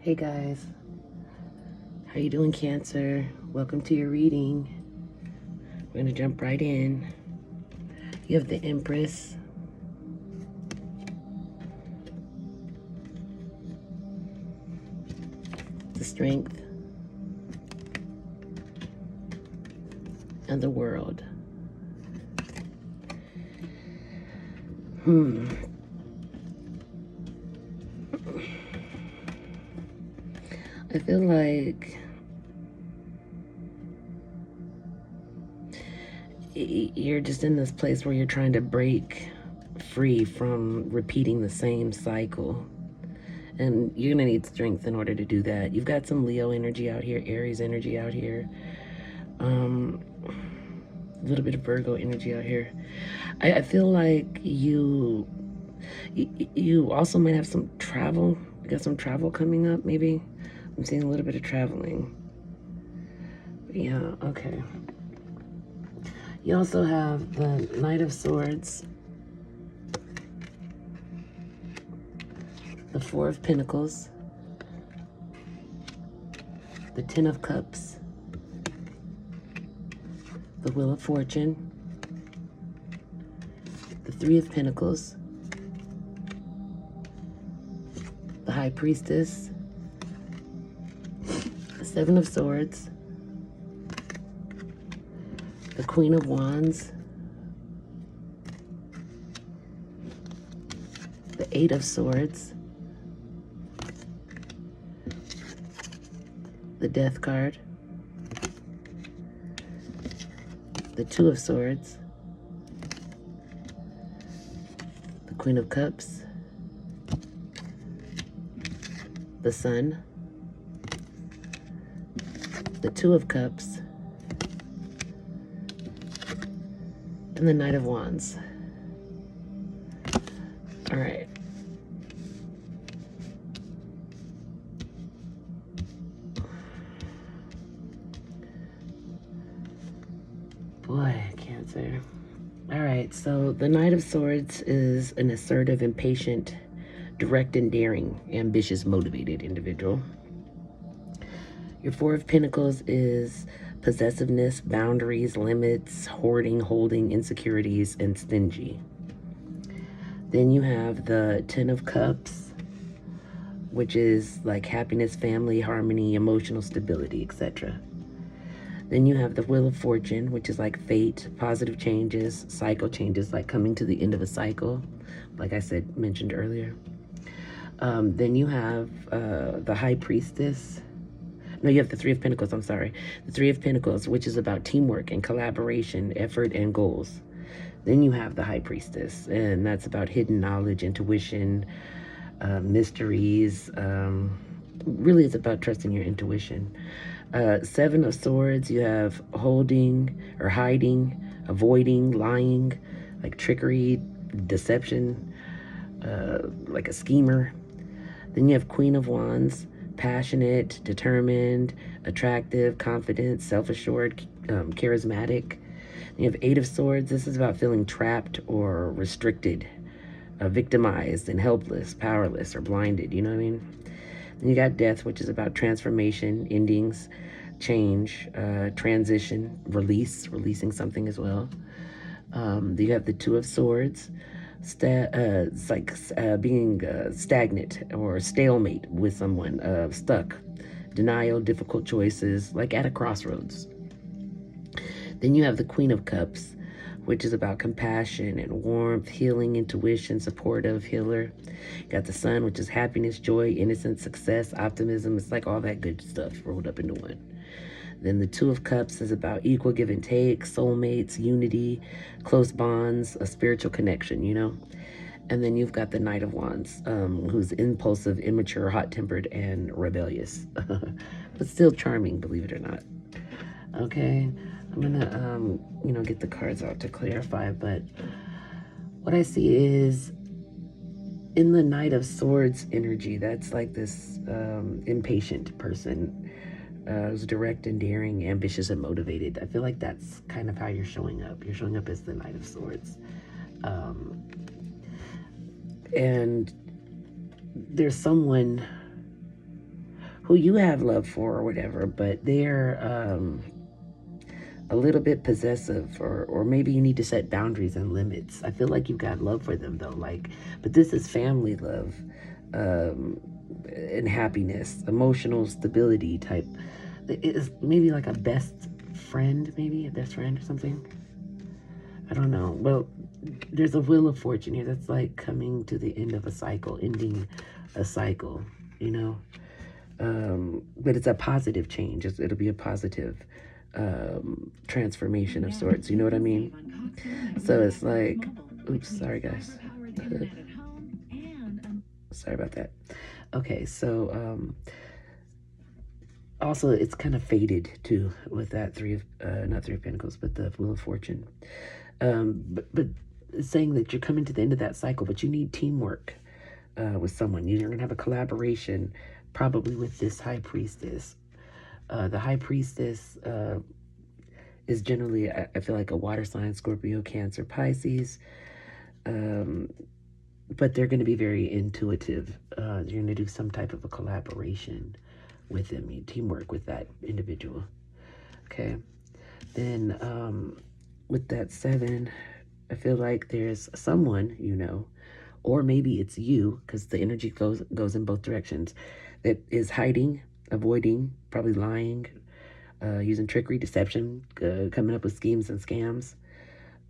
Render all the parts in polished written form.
Hey guys, how you doing, Cancer? Welcome to your reading. We're gonna jump right in. You have the Empress, the Strength, and the World. I feel like you're just in this place where you're trying to break free from repeating the same cycle. And you're gonna need strength in order to do that. You've got some Leo energy out here, Aries energy out here, a little bit of Virgo energy out here. I feel like you also might have some travel. You got some travel coming up, maybe. I'm seeing a little bit of traveling. But yeah, okay. You also have the Knight of Swords, the Four of Pentacles, the Ten of Cups, the Wheel of Fortune, the Three of Pentacles, the High Priestess, the Seven of Swords, the Queen of Wands, the Eight of Swords, the Death card, the Two of Swords, the Queen of Cups, the Sun, the Two of Cups, and the Knight of Wands. All right. Boy, Cancer. All right, so the Knight of Swords is an assertive, impatient, direct and daring, ambitious, motivated individual. Your Four of Pentacles is possessiveness, boundaries, limits, hoarding, holding, insecurities, and stingy. Then you have the Ten of Cups, which is like happiness, family, harmony, emotional stability, etc. Then you have the Wheel of Fortune, which is like fate, positive changes, cycle changes, like coming to the end of a cycle, like I said, mentioned earlier. Then you have the High Priestess. No, you have the Three of Pentacles, I'm sorry. The Three of Pentacles, which is about teamwork and collaboration, effort, and goals. Then you have the High Priestess, and that's about hidden knowledge, intuition, mysteries. Really, it's about trusting your intuition. Seven of Swords, you have holding or hiding, avoiding, lying, like trickery, deception, like a schemer. Then you have Queen of Wands, passionate, determined, attractive, confident, self-assured, charismatic. You have Eight of Swords. This is about feeling trapped or restricted, victimized and helpless, powerless or blinded. You know what I mean? Then you got Death, which is about transformation, endings, change, transition, releasing something as well. You have the Two of Swords. It's like being stagnant or stalemate with someone, stuck, denial, difficult choices, like at a crossroads. Then you have the Queen of Cups, which is about compassion and warmth, healing, intuition, supportive, healer. You got the Sun, which is happiness, joy, innocence, success, optimism. It's like all that good stuff rolled up into one. Then the Two of Cups is about equal give and take, soulmates, unity, close bonds, a spiritual connection, you know? And then you've got the Knight of Wands, who's impulsive, immature, hot-tempered, and rebellious. But still charming, believe it or not. Okay, I'm gonna, get the cards out to clarify, but what I see is in the Knight of Swords energy, that's like this impatient person who's direct and daring, ambitious and motivated. I feel like that's kind of how you're showing up. You're showing up as the Knight of Swords. And there's someone who you have love for or whatever, but they're a little bit possessive, or maybe you need to set boundaries and limits. I feel like you've got love for them though, like, but this is family love, um, and happiness, emotional stability type. It is maybe like a best friend, maybe a best friend or something. I don't know. Well, there's a wheel of fortune here that's like coming to the end of a cycle, ending a cycle, you know. But it's a positive change. It'll be a positive transformation of sorts. You know what I mean? So it's like, oops, sorry guys. Sorry about that. Okay, so also it's kind of faded too with that not three of pentacles, but the wheel of fortune. But it's saying that you're coming to the end of that cycle, but you need teamwork with someone. You're gonna have a collaboration, probably with this high priestess. The high priestess is generally, I feel like, a water sign: Scorpio, Cancer, Pisces. But they're going to be very intuitive. You're going to do some type of a collaboration with them, teamwork with that individual. Okay. Then with that 7, I feel like there's someone, you know, or maybe it's you, because the energy goes in both directions, that is hiding, avoiding, probably lying, using trickery, deception, coming up with schemes and scams.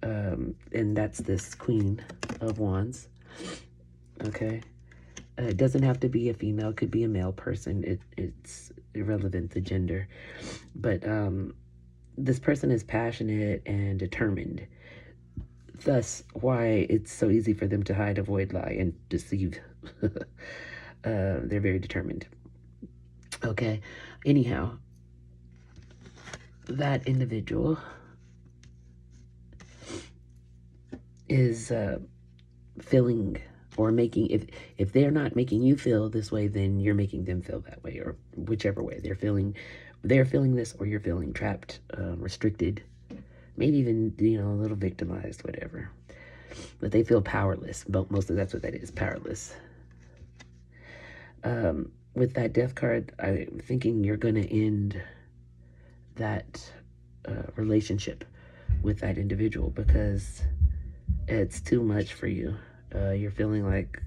And that's this Queen of Wands. Okay. It doesn't have to be a female. It could be a male person. It's irrelevant, the gender. But this person is passionate and determined. Thus, why it's so easy for them to hide, avoid, lie, and deceive. They're very determined. Okay. Anyhow, that individual is feeling or making, if they're not making you feel this way, then you're making them feel that way, or whichever way they're feeling this, or you're feeling trapped, restricted, maybe even, you know, a little victimized, whatever. But they feel powerless. But mostly that's what that is, powerless. With that Death card, I'm thinking you're going to end that relationship with that individual because it's too much for you. You're feeling like,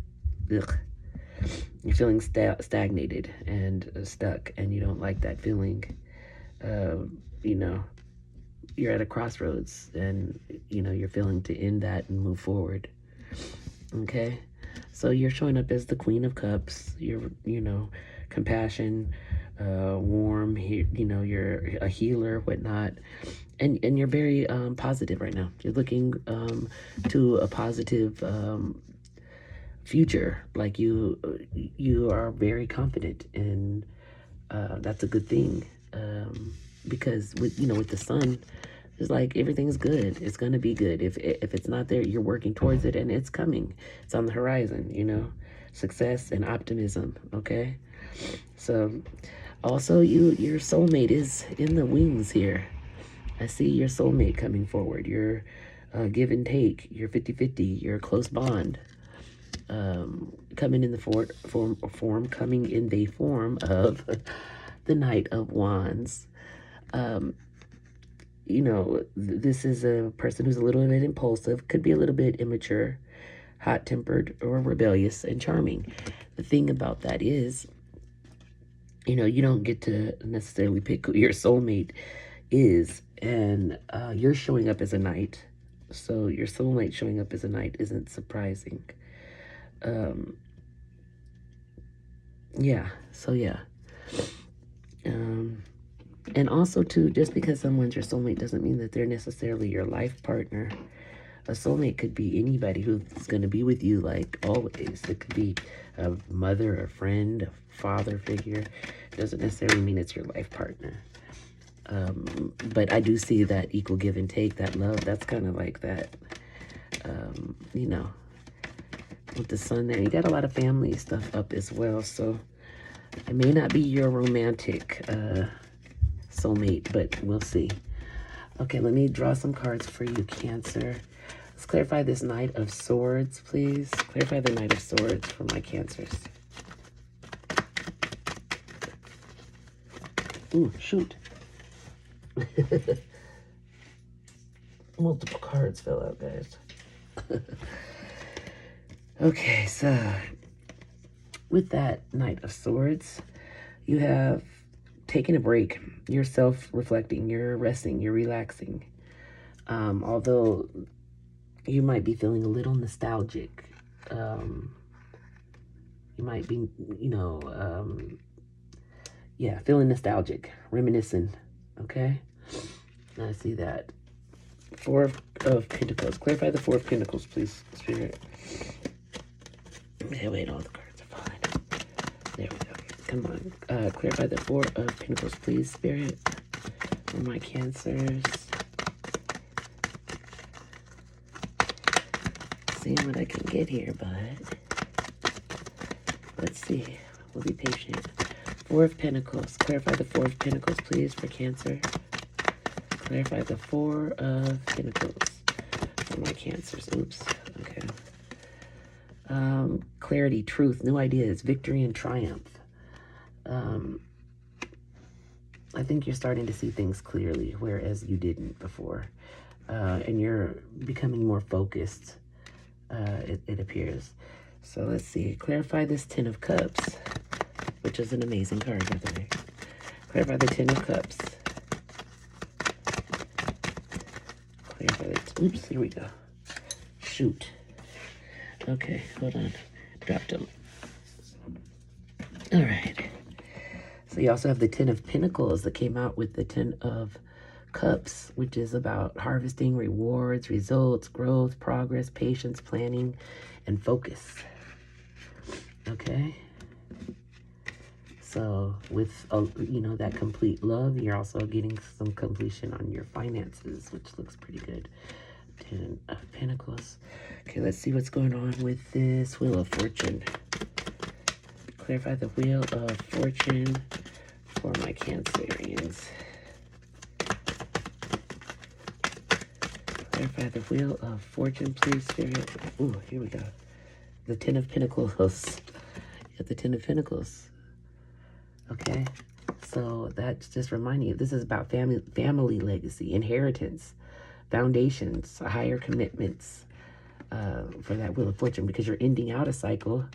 ugh. You're feeling stagnated and stuck, and you don't like that feeling. You know, you're at a crossroads, and, you know, you're feeling to end that and move forward. Okay? So you're showing up as the Queen of Cups. You're, you know, compassion, warm, you know, you're a healer, whatnot. And you're very positive right now. You're looking to a positive future. Like you are very confident, and that's a good thing. Because with, you know, with the sun, it's like everything's good. It's gonna be good. If it's not there, you're working towards it, and it's coming. It's on the horizon. You know, success and optimism. Okay. So, also, your soulmate is in the wings here. I see your soulmate coming forward. Your give and take. Your 50-50. Your close bond. Coming in the coming in the form of the Knight of Wands. You know, this is a person who's a little bit impulsive, could be a little bit immature, hot-tempered, or rebellious and charming. The thing about that is, you know, you don't get to necessarily pick who your soulmate is, and you're showing up as a knight, so your soulmate showing up as a knight isn't surprising. Yeah, so yeah. And also, too, just because someone's your soulmate doesn't mean that they're necessarily your life partner. A soulmate could be anybody who's going to be with you, like, always. It could be a mother, a friend, a father figure. It doesn't necessarily mean it's your life partner. But I do see that equal give and take, that love. That's kind of like that, you know, with the sun there. You got a lot of family stuff up as well, so it may not be your romantic soulmate, but we'll see. Okay, let me draw some cards for you, Cancer. Let's clarify this Knight of Swords, please. Clarify the Knight of Swords for my Cancers. Ooh, shoot. Multiple cards fell out, guys. Okay, so with that Knight of Swords, you have taken a break. You're self-reflecting, you're resting, you're relaxing. Although you might be feeling a little nostalgic. You might be, feeling nostalgic, reminiscing, okay? I see that. Four of Pentacles. Clarify the Four of Pentacles, please, Spirit. Okay, wait, all the cards are fine. There we go. Come on. Clarify the Four of Pentacles, please, Spirit. For my Cancers. Seeing what I can get here, but let's see. We'll be patient. Four of Pentacles. Clarify the Four of Pentacles, please, for Cancer. Clarify the Four of Pentacles for my Cancers. Oops. Okay. Clarity, truth, new ideas, victory, and triumph. I think you're starting to see things clearly, whereas you didn't before. And you're becoming more focused, it appears. So let's see. Clarify this Ten of Cups, which is an amazing card, by the way. Clarify the Ten of Cups. Clarify the... Oops, here we go. Shoot. Okay, hold on. Dropped them. All right. So you also have the Ten of Pentacles that came out with the Ten of Cups, which is about harvesting, rewards, results, growth, progress, patience, planning, and focus. Okay. So with, that complete love, you're also getting some completion on your finances, which looks pretty good. Ten of Pentacles. Okay, let's see what's going on with this Wheel of Fortune. Clarify the Wheel of Fortune for my Cancerians. Clarify the Wheel of Fortune, please, Spirit. Ooh, here we go. The Ten of Pentacles. You have the Ten of Pentacles. Okay, so that's just reminding you, this is about family legacy, inheritance, foundations, higher commitments for that Wheel of Fortune, because you're ending out a cycle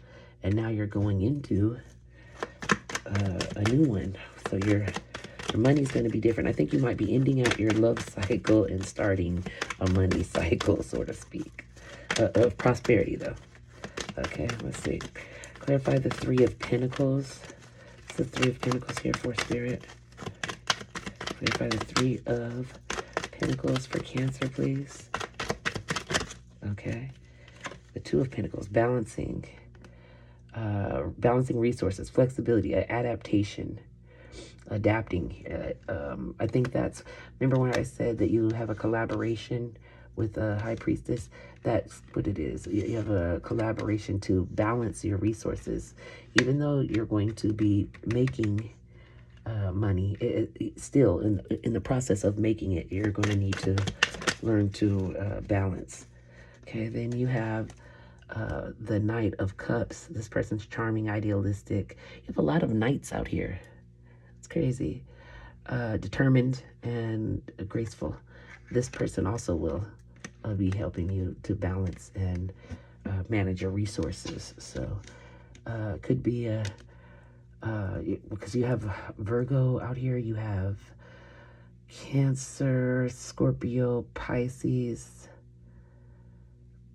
and now you're going into a new one. So your money's going to be different. I think you might be ending out your love cycle and starting a money cycle, so to speak, of prosperity, though. Okay, let's see. Clarify the Three of Pentacles. What's the Three of Pentacles here for, Spirit? Clarify the Three of Pentacles for Cancer, please. Okay. The Two of Pentacles, balancing resources, flexibility, adaptation, adapting. I think that's, remember when I said that you have a collaboration with a High Priestess? That's what it is. You have a collaboration to balance your resources. Even though you're going to be making money, still in the process of making it, you're going to need to learn to balance. Okay, then you have the Knight of Cups. This person's charming, idealistic. You have a lot of knights out here. It's crazy. Determined and graceful. This person also will be helping you to balance and manage your resources. So could be because you have Virgo out here, you have Cancer, Scorpio, Pisces,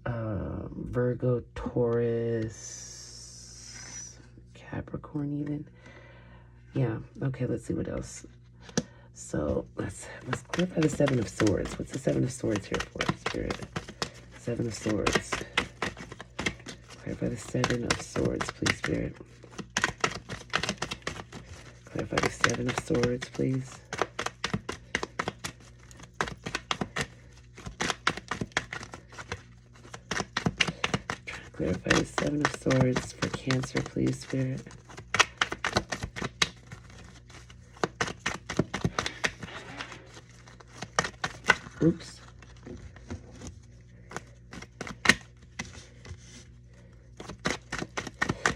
Virgo, Taurus, Capricorn even. Yeah, okay, let's see what else. So let's clarify the Seven of Swords. What's the Seven of Swords here for, Spirit? Seven of Swords. Clarify the Seven of Swords, please, Spirit. Clarify the Seven of Swords, please. Clarify the Seven of Swords for Cancer, please, Spirit. Oops.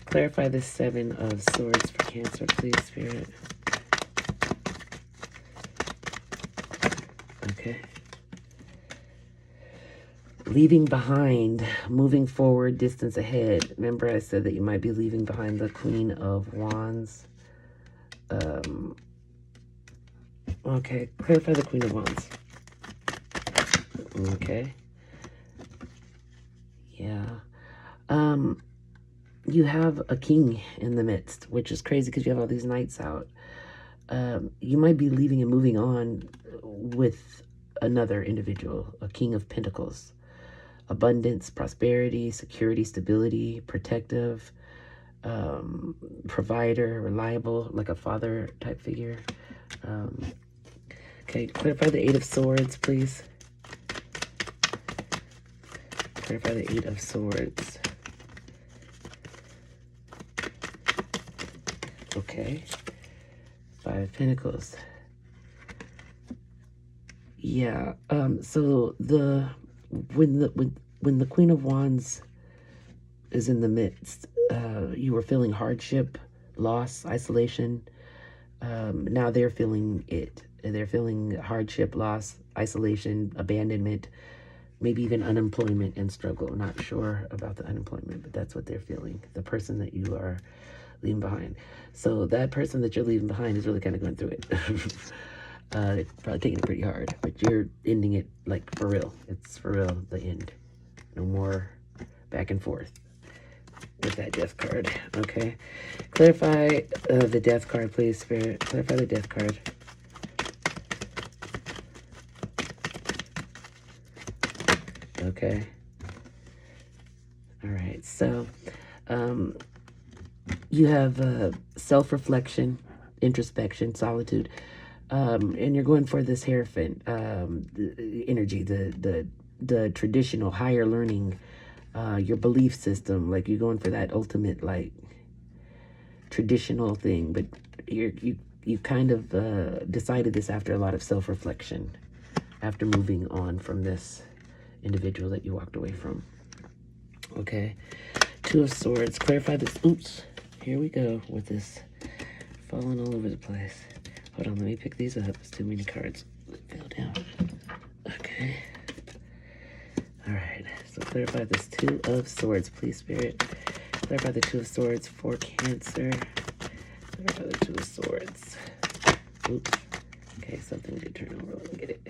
Clarify the Seven of Swords for Cancer, please, Spirit. Okay. Leaving behind, moving forward, distance ahead. Remember I said that you might be leaving behind the Queen of Wands. Okay, clarify the Queen of Wands. Okay. Yeah. You have a king in the midst, which is crazy because you have all these knights out. You might be leaving and moving on with another individual, a King of Pentacles. Abundance, prosperity, security, stability, protective, provider, reliable, like a father type figure. Okay, clarify the Eight of Swords, please. Clarify the Eight of Swords. Okay. Five of Pentacles. Yeah. So when the Queen of Wands is in the midst, you were feeling hardship, loss, isolation. Now they're feeling it. They're feeling hardship, loss, isolation, abandonment, maybe even unemployment and struggle. Not sure about the unemployment, but that's what they're feeling. The person that you are leaving behind. So that person that you're leaving behind is really kind of going through it. They're probably taking it pretty hard, but you're ending it like for real. It's for real, the end. No more back and forth with that death card. Okay. Clarify the death card, please, Spirit. Clarify the death card. Okay. All right. So, you have self-reflection, introspection, solitude, and you're going for this Hierophant energy, the traditional higher learning, your belief system. Like you're going for that ultimate like traditional thing, but you've kind of decided this after a lot of self-reflection, after moving on from this individual that you walked away from. Okay. Two of Swords. Clarify this. Oops. Here we go with this falling all over the place. Hold on, let me pick these up. It's too many cards. They fell down. Okay. All right. So clarify this Two of Swords, please, Spirit. Clarify the Two of Swords for Cancer. Clarify the Two of Swords. Oops. Okay, something did turn over. Let me get it.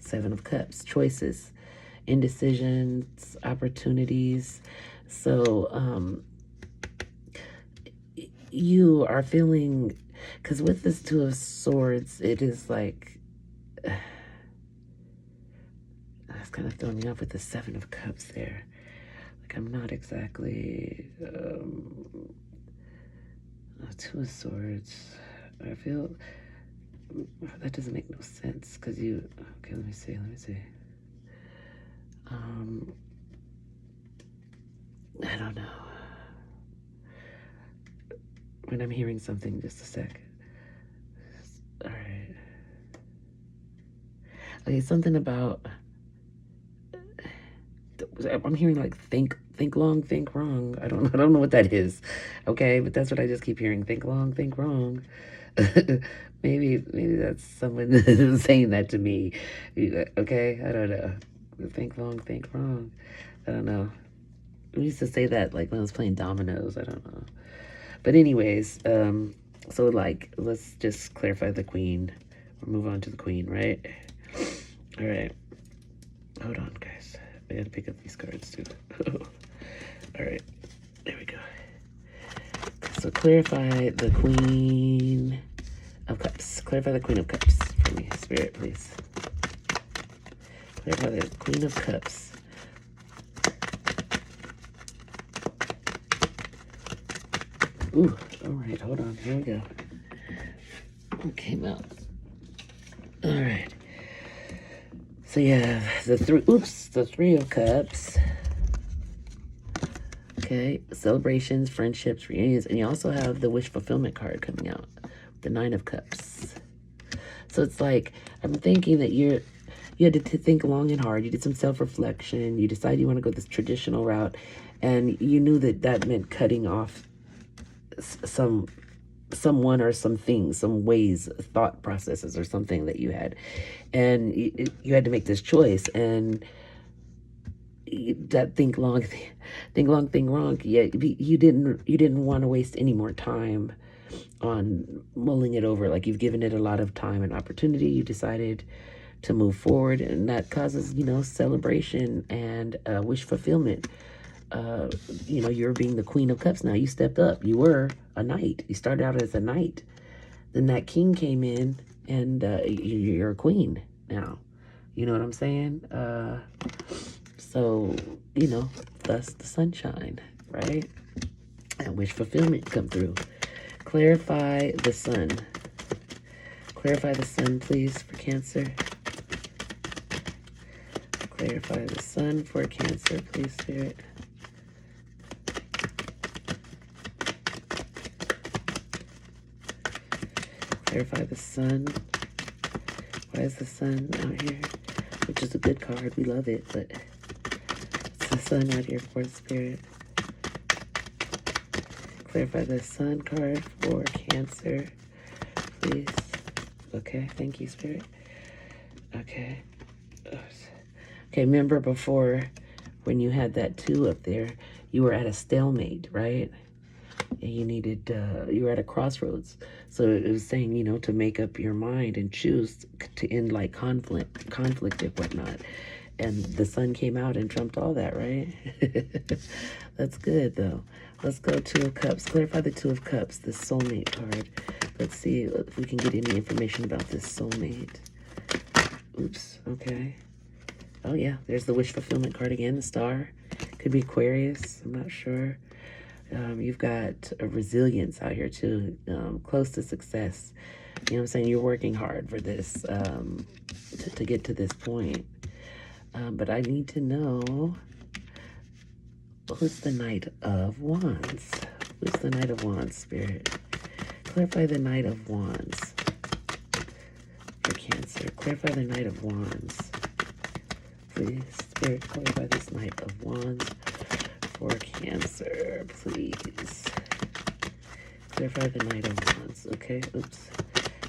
Seven of Cups. Choices, indecisions, opportunities. So, you are feeling, because with this Two of Swords, it is like, that's kind of throwing me off with the Seven of Cups there. Like, I'm not exactly, Two of Swords. I feel, that doesn't make no sense, because you, okay, let me see. I don't know. When I'm hearing something, just a sec. All right. Okay, something about, I'm hearing like think long, think wrong. I don't know what that is. Okay, but that's what I just keep hearing. Think long, think wrong. maybe that's someone saying that to me. Okay, I don't know. Think long, think wrong. I don't know. We used to say that like when I was playing dominoes. I don't know. But anyways, so like let's just clarify the Queen. Or move on to the Queen, right? All right. Hold on, guys. I gotta pick up these cards too. All right. There we go. So clarify the Queen of Cups. Clarify the Queen of Cups for me, Spirit, please. Clarify the Queen of Cups. Ooh, all right, hold on. Here we go. What came out? All right. So yeah, the Three of Cups. Okay, celebrations, friendships, reunions, and you also have the wish fulfillment card coming out, the Nine of Cups. So it's like, I'm thinking that you had to think long and hard. You did some self-reflection. You decided you want to go this traditional route, and you knew that meant cutting off some someone or some things, some ways, thought processes or something that you had. And you had to make this choice. And that think long, think long, think wrong. Yeah, you didn't want to waste any more time on mulling it over. Like, you've given it a lot of time and opportunity. You decided to move forward, and that causes, celebration and wish fulfillment. uh, you're being the Queen of Cups now. You stepped up. You were a knight. You started out as a knight. Then that king came in, and you're a queen now. You know what I'm saying? So, thus the sunshine, right? And wish fulfillment come through. Clarify the sun. Clarify the sun, please, for Cancer. Clarify the sun for Cancer, please, Spirit. Clarify the sun. Why is the sun out here? Which is a good card. We love it, but it's the sun out here for Spirit. Clarify the sun card for Cancer, please. Okay, thank you, Spirit. Okay. Okay, remember before when you had that 2 up there, you were at a stalemate, right? And you were at a crossroads. So it was saying, to make up your mind and choose to end like conflict and whatnot. And the sun came out and trumped all that, right? That's good, though. Let's go 2 of Cups. Clarify the 2 of Cups, the soulmate card. Let's see if we can get any information about this soulmate. Oops, okay. Oh, yeah, there's the wish fulfillment card again, the star. Could be Aquarius, I'm not sure. You've got a resilience out here, too, close to success. You know what I'm saying? You're working hard for this, to get to this point. But I need to know, who's the Knight of Wands? Who's the Knight of Wands, Spirit? Clarify the Knight of Wands for Cancer. Clarify the Knight of Wands. Please, Spirit, clarify this Knight of Wands for Cancer, please. Clarify the Knight of Wands. Okay, oops.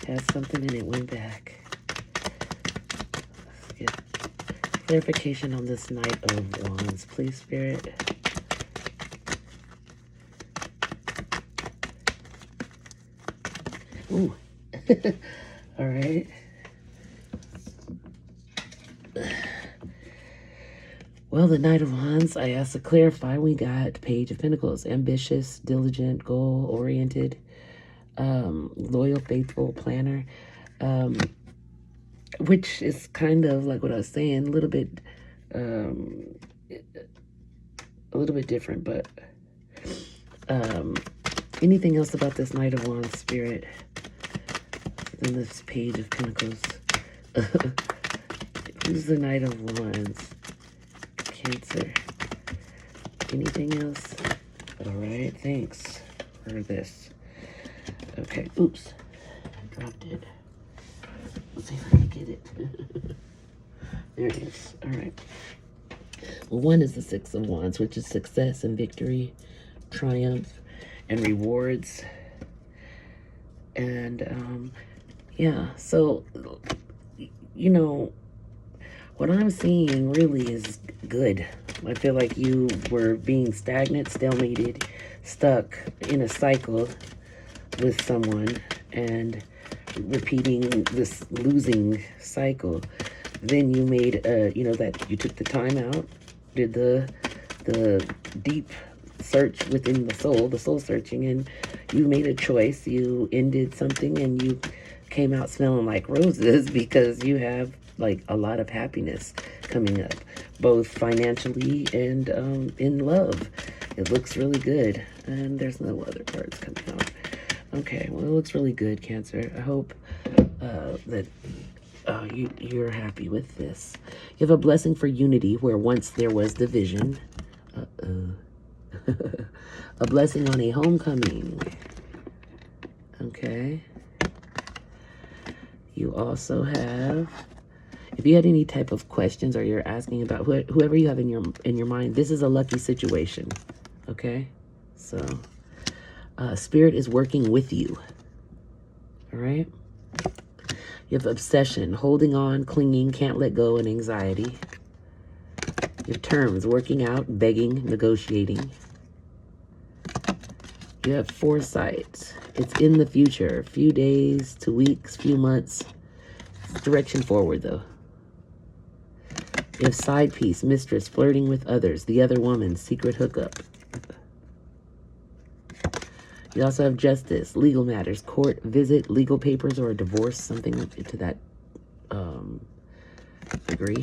Had something and it went back. Let's get clarification on this Knight of Wands, please, Spirit. Ooh. All right. Well, the Knight of Wands, I asked to clarify. We got Page of Pentacles. Ambitious, diligent, goal-oriented, loyal, faithful, planner. Which is kind of like what I was saying, a little bit different, but anything else about this Knight of Wands, Spirit, than this Page of Pentacles? Who's the Knight of Wands? Cancer. Anything else? All right, thanks for this. Okay, oops, I dropped it. Let's see if I can get it. There it is. All right. Well, 1 is the 6 of Wands, which is success and victory, triumph, and rewards. And yeah, so what I'm seeing really is good. I feel like you were being stagnant, stalemated, stuck in a cycle with someone and repeating this losing cycle. Then you made that you took the time out, did the deep search within the soul searching, and you made a choice. You ended something and you came out smelling like roses because you have like a lot of happiness coming up, both financially and in love. It looks really good, and there's no other cards coming out. Okay, well, it looks really good, Cancer. I hope that you're happy with this. You have a blessing for unity where once there was division. A blessing on a homecoming. Okay. You also have, if you had any type of questions or you're asking about whoever you have in your mind, this is a lucky situation. Okay, so Spirit is working with you. All right. You have obsession, holding on, clinging, can't let go, and anxiety. You have terms, working out, begging, negotiating. You have foresight. It's in the future. Few days to weeks, few months. It's direction forward, though. You have side piece, mistress, flirting with others, the other woman, secret hookup. You also have justice, legal matters, court, visit, legal papers, or a divorce, something to that degree.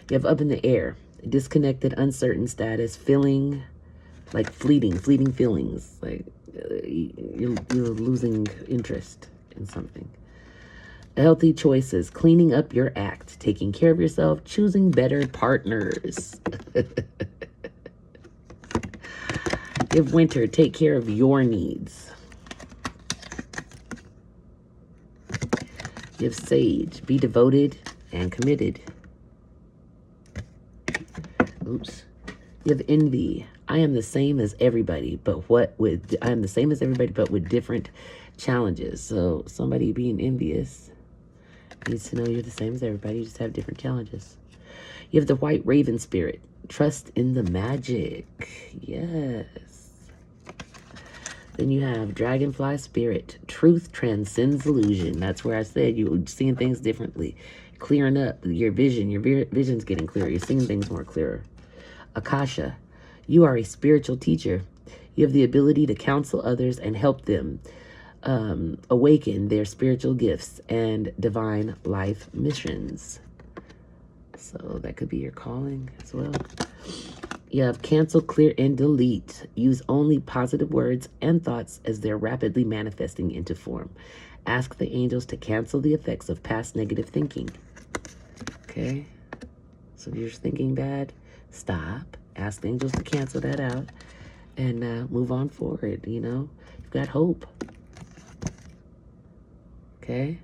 You have up in the air, disconnected, uncertain status, feeling like fleeting feelings, like you're losing interest in something. Healthy choices, cleaning up your act, taking care of yourself, choosing better partners. Give winter, take care of your needs. Give sage, be devoted and committed. Oops. You have envy. I am the same as everybody, but with different challenges. So somebody being envious needs to know you're the same as everybody. You just have different challenges. You have the white raven spirit. Trust in the magic. Yes. Then you have dragonfly spirit. Truth transcends illusion. That's where I said you're seeing things differently. Clearing up your vision. Your vision's getting clearer. You're seeing things more clearer. Akasha. You are a spiritual teacher. You have the ability to counsel others and help them awaken their spiritual gifts and divine life missions. So that could be your calling as well. You have cancel, clear, and delete. Use only positive words and thoughts as they're rapidly manifesting into form. Ask the angels to cancel the effects of past negative thinking. Okay? So if you're thinking bad, stop. Ask the angels to cancel that out and move on forward, you know? You've got hope. Okay?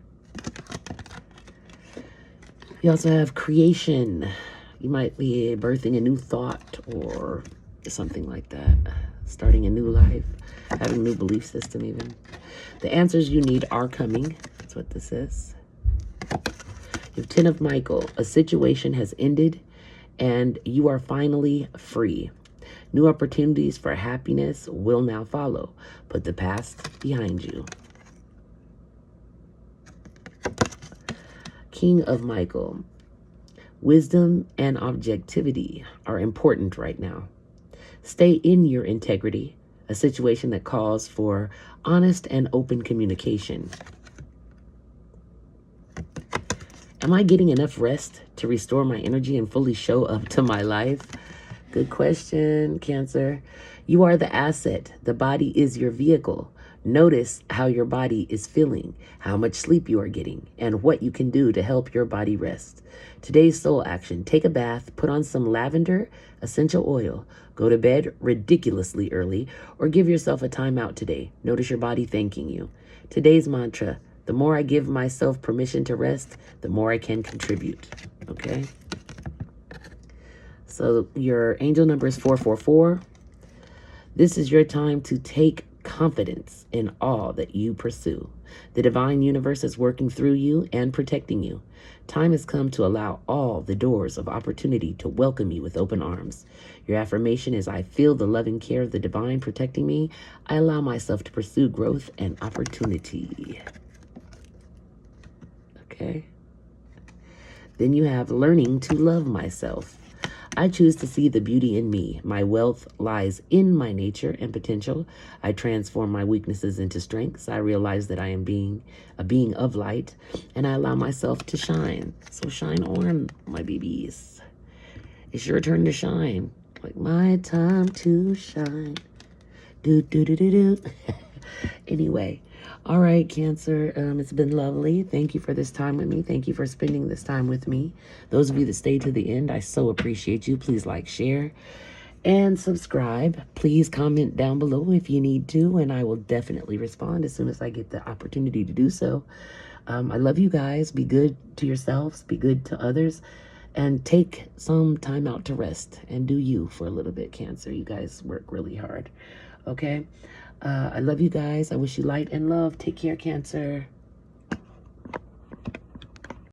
You also have creation. You might be birthing a new thought or something like that. Starting a new life. Having a new belief system even. The answers you need are coming. That's what this is. You have 10 of Michael. A situation has ended and you are finally free. New opportunities for happiness will now follow. Put the past behind you. King of Michael. Wisdom and objectivity are important right now. Stay in your integrity, a situation that calls for honest and open communication. Am I getting enough rest to restore my energy and fully show up to my life? Good question, Cancer. You are the asset. The body is your vehicle. Notice how your body is feeling, how much sleep you are getting, and what you can do to help your body rest. Today's soul action: take a bath, put on some lavender essential oil, go to bed ridiculously early, or give yourself a time out today. Notice your body thanking you. Today's mantra: the more I give myself permission to rest, the more I can contribute. Okay? So your angel number is 444. This is your time to take confidence in all that you pursue. The divine universe is working through you and protecting you. Time has come to allow all the doors of opportunity to welcome you with open arms. Your affirmation is: I feel the loving care of the divine protecting me. I allow myself to pursue growth and opportunity. Okay. Then you have learning to love myself. I choose to see the beauty in me. My wealth lies in my nature and potential. I transform my weaknesses into strengths. I realize that I am a being of light, and I allow myself to shine. So shine on, my babies. It's your turn to shine. Like my time to shine. Do do do do do. Anyway, all right, Cancer. It's been lovely. Thank you for this time with me. Thank you for spending this time with me. Those of you that stayed to the end, I so appreciate you. Please like, share, and subscribe. Please comment down below if you need to, and I will definitely respond as soon as I get the opportunity to do so. I love you guys. Be good to yourselves. Be good to others. And take some time out to rest and do you for a little bit, Cancer. You guys work really hard. Okay? I love you guys. I wish you light and love. Take care, Cancer.